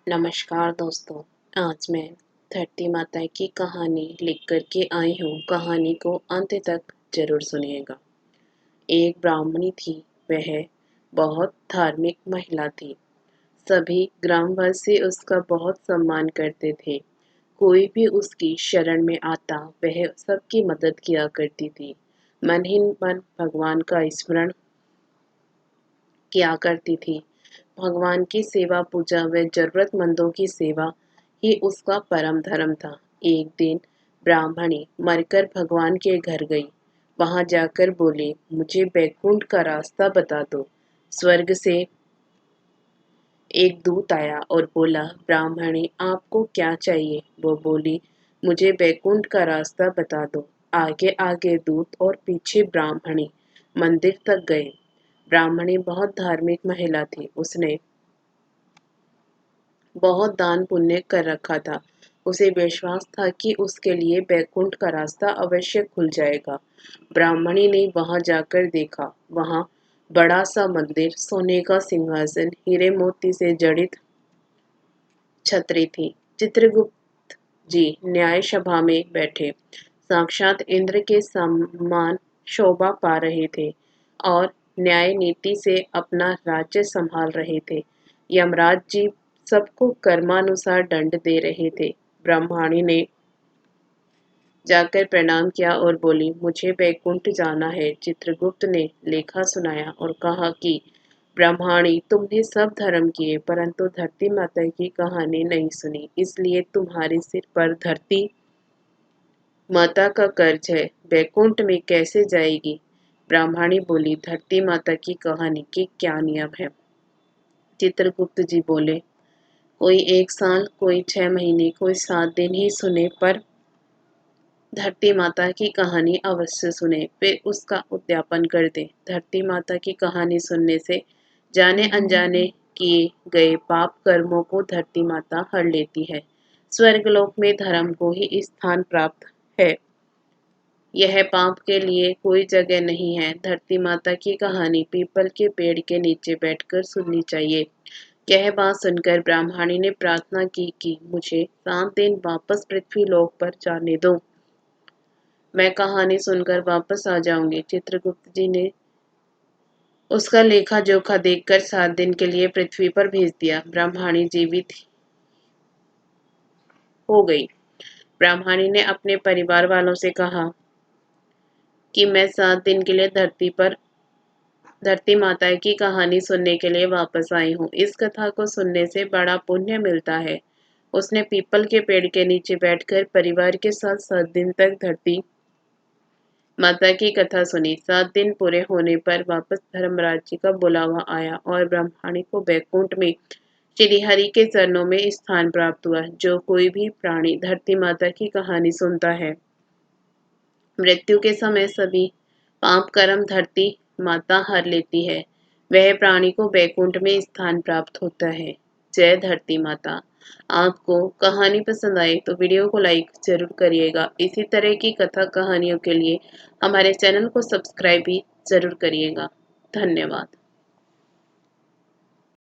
नमस्कार दोस्तों। आज मैं धरती माता की कहानी लिख कर के आई हूँ। कहानी को अंत तक जरूर सुनिएगा। एक ब्राह्मणी थी। वह बहुत धार्मिक महिला थी। सभी ग्रामवासी उसका बहुत सम्मान करते थे। कोई भी उसकी शरण में आता वह सबकी मदद किया करती थी। मन ही मन भगवान का स्मरण किया करती थी। भगवान की सेवा पूजा व जरूरतमंदों की सेवा ही उसका परम धर्म था। एक दिन ब्राह्मणी मरकर भगवान के घर गई। वहां जाकर बोली, मुझे बैकुंठ का रास्ता बता दो। स्वर्ग से एक दूत आया और बोला, ब्राह्मणी आपको क्या चाहिए? वो बोली, मुझे बैकुंठ का रास्ता बता दो। आगे आगे दूत और पीछे ब्राह्मणी मंदिर तक गए। ब्राह्मणी बहुत धार्मिक महिला थी। उसने बहुत दान पुण्य कर रखा था। उसे विश्वास था कि उसके लिए बैकुंठ का रास्ता अवश्य खुल जाएगा। ब्राह्मणी ने वहां जाकर देखा। वहां बड़ा सा मंदिर, सोने का सिंहासन, हीरे मोती से जड़ित छतरी थी। चित्रगुप्त जी न्याय सभा में बैठे साक्षात इंद्र के समान शोभा पा रहे थे और न्याय नीति से अपना राज्य संभाल रहे थे। यमराज जी सबको कर्मानुसार दंड दे रहे थे। ब्रह्माणी ने जाकर प्रणाम किया और बोली, मुझे बैकुंठ जाना है। चित्रगुप्त ने लेखा सुनाया और कहा कि ब्रह्माणी, तुमने सब धर्म किए परंतु धरती माता की कहानी नहीं सुनी, इसलिए तुम्हारे सिर पर धरती माता का कर्ज है। बैकुंठ में कैसे जाएगी? ब्राह्मणी बोली, धरती माता की कहानी के क्या नियम है? चित्रगुप्त जी बोले, कोई 1 साल, कोई 6 महीने, कोई 7 दिन ही सुने, पर धरती माता की कहानी अवश्य सुने, फिर उसका उद्यापन कर दे। धरती माता की कहानी सुनने से जाने अनजाने किए गए पाप कर्मों को धरती माता हर लेती है। स्वर्गलोक में धर्म को ही स्थान प्राप्त है। यह पाप के लिए कोई जगह नहीं है। धरती माता की कहानी पीपल के पेड़ के नीचे बैठकर सुननी चाहिए। यह बात सुनकर ब्राह्मणी ने प्रार्थना की कि मुझे 7 दिन वापस पृथ्वी लोक पर जाने दो। मैं कहानी सुनकर वापस आ जाऊंगी। चित्रगुप्त जी ने उसका लेखा जोखा देखकर 7 दिन के लिए पृथ्वी पर भेज दिया। ब्राह्मणी जीवित हो गई। ब्राह्मणी ने अपने परिवार वालों से कहा कि मैं 7 दिन के लिए धरती माता की कहानी सुनने के लिए वापस आई हूँ। इस कथा को सुनने से बड़ा पुण्य मिलता है। उसने पीपल के पेड़ के नीचे बैठकर परिवार के साथ 7 दिन तक धरती माता की कथा सुनी। 7 दिन पूरे होने पर वापस धर्मराज जी का बुलावा आया और ब्रह्मणी को बैकुंठ में श्रीहरि के चरणों में स्थान प्राप्त हुआ। जो कोई भी प्राणी धरती माता की कहानी सुनता है, मृत्यु के समय सभी पाप कर्म धरती माता हर लेती है। वह प्राणी को बैकुंठ में स्थान प्राप्त होता है। जय धरती माता। आपको कहानी पसंद आए तो वीडियो को लाइक जरूर करिएगा। इसी तरह की कथा कहानियों के लिए हमारे चैनल को सब्सक्राइब भी जरूर करिएगा। धन्यवाद।